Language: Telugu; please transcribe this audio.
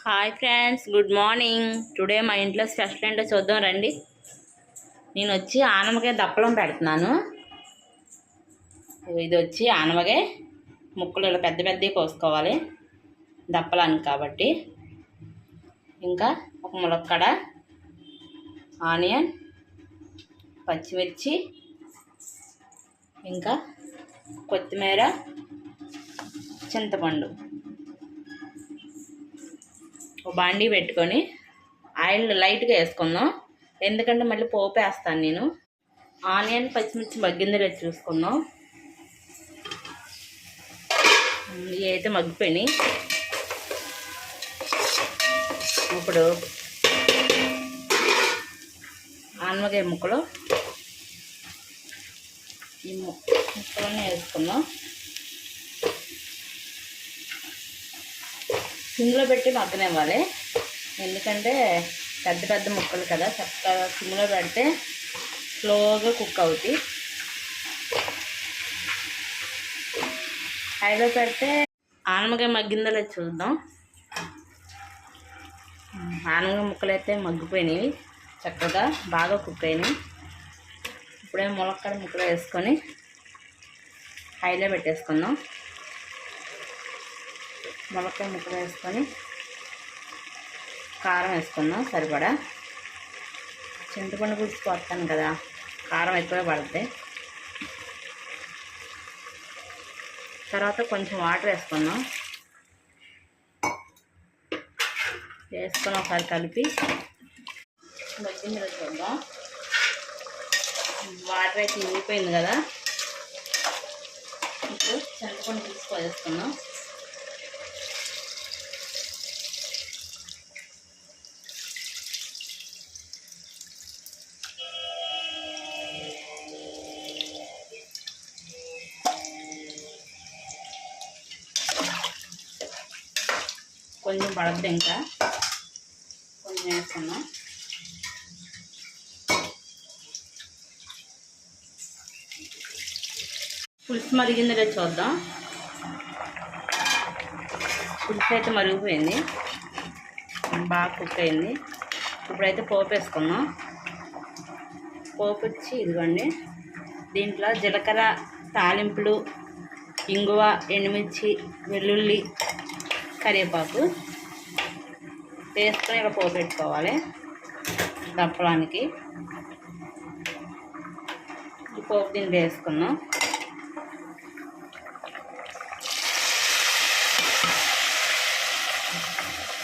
Hi friends, good morning. Today మా ఇంట్లో స్పెషల్ ఏంటో చూద్దాం రండి. నేను వచ్చి ఆనమకాయ దప్పలం పెడుతున్నాను. ఇది వచ్చి ఆనమకాయ ముక్కలు ఇలా పెద్ద పెద్దవి కోసుకోవాలి దప్పలానికి కాబట్టి. ఇంకా ఒక ములక్కడ, ఆనియన్, పచ్చిమిర్చి, ఇంకా కొత్తిమీర, చింతపండు. బాండీ పెట్టుకొని ఆయిల్ లైట్గా వేసుకుందాం, ఎందుకంటే మళ్ళీ పోపు వేస్తాను నేను. ఆనియన్, పచ్చిమిర్చి మగ్గిందో లేదు చూసుకుందాం. ఇవి అయితే మగ్గిపోయినాయి. ఇప్పుడు ఆనమకాయ ముక్కలు ఈ ముక్కలన్నీ వేసుకుందాం. సిమ్లో పెట్టి మగ్గనివ్వాలి, ఎందుకంటే పెద్ద పెద్ద ముక్కలు కదా, చక్కగా సిమ్లో పెడితే స్లోగా కుక్ అవుతాయి. హైలో పెడితే ఆనమకాయ మగ్గిందో లేదు చూద్దాం. ఆనమకాయ ముక్కలు అయితే మగ్గిపోయినాయి, చక్కగా బాగా కుక్ అయినాయి. ఇప్పుడే ములక్కడ ముక్కలు వేసుకొని హైలో పెట్టేసుకుందాం. ములక్కాయ ముక్కలు వేసుకొని కారం వేసుకుందాం సరిపడా. చింతపండు పులుసు పోస్తాను కదా, కారం ఎక్కువ పడుతుంది. తర్వాత కొంచెం వాటర్ వేసుకుందాం. వేసుకొని ఒకసారి కలిపి మగ్గింది చూద్దాం. వాటర్ అయితే ఇంగిపోయింది కదా, ఇప్పుడు చింతపండు పులుసు పోసేసుకుందాం. కొంచెం పడద్దు, ఇంకా కొంచెం వేసుకుందాం. పులుసు మరిగిందో లేదో చూద్దాం. పులుసు అయితే మరిగిపోయింది, బాగా కుక్ అయింది. ఇప్పుడైతే పోపు వేసుకుందాం. పోపు వచ్చి ఇదిగోండి, దీంట్లో జీలకర్ర, తాలింపులు, ఇంగువ, ఎండుమిర్చి, వెల్లుల్లి, కరివేపాకు వేసుకొని ఇలా పోపు పెట్టుకోవాలి దప్పడానికి. ఈ పోపు దీన్ని వేసుకుందాం.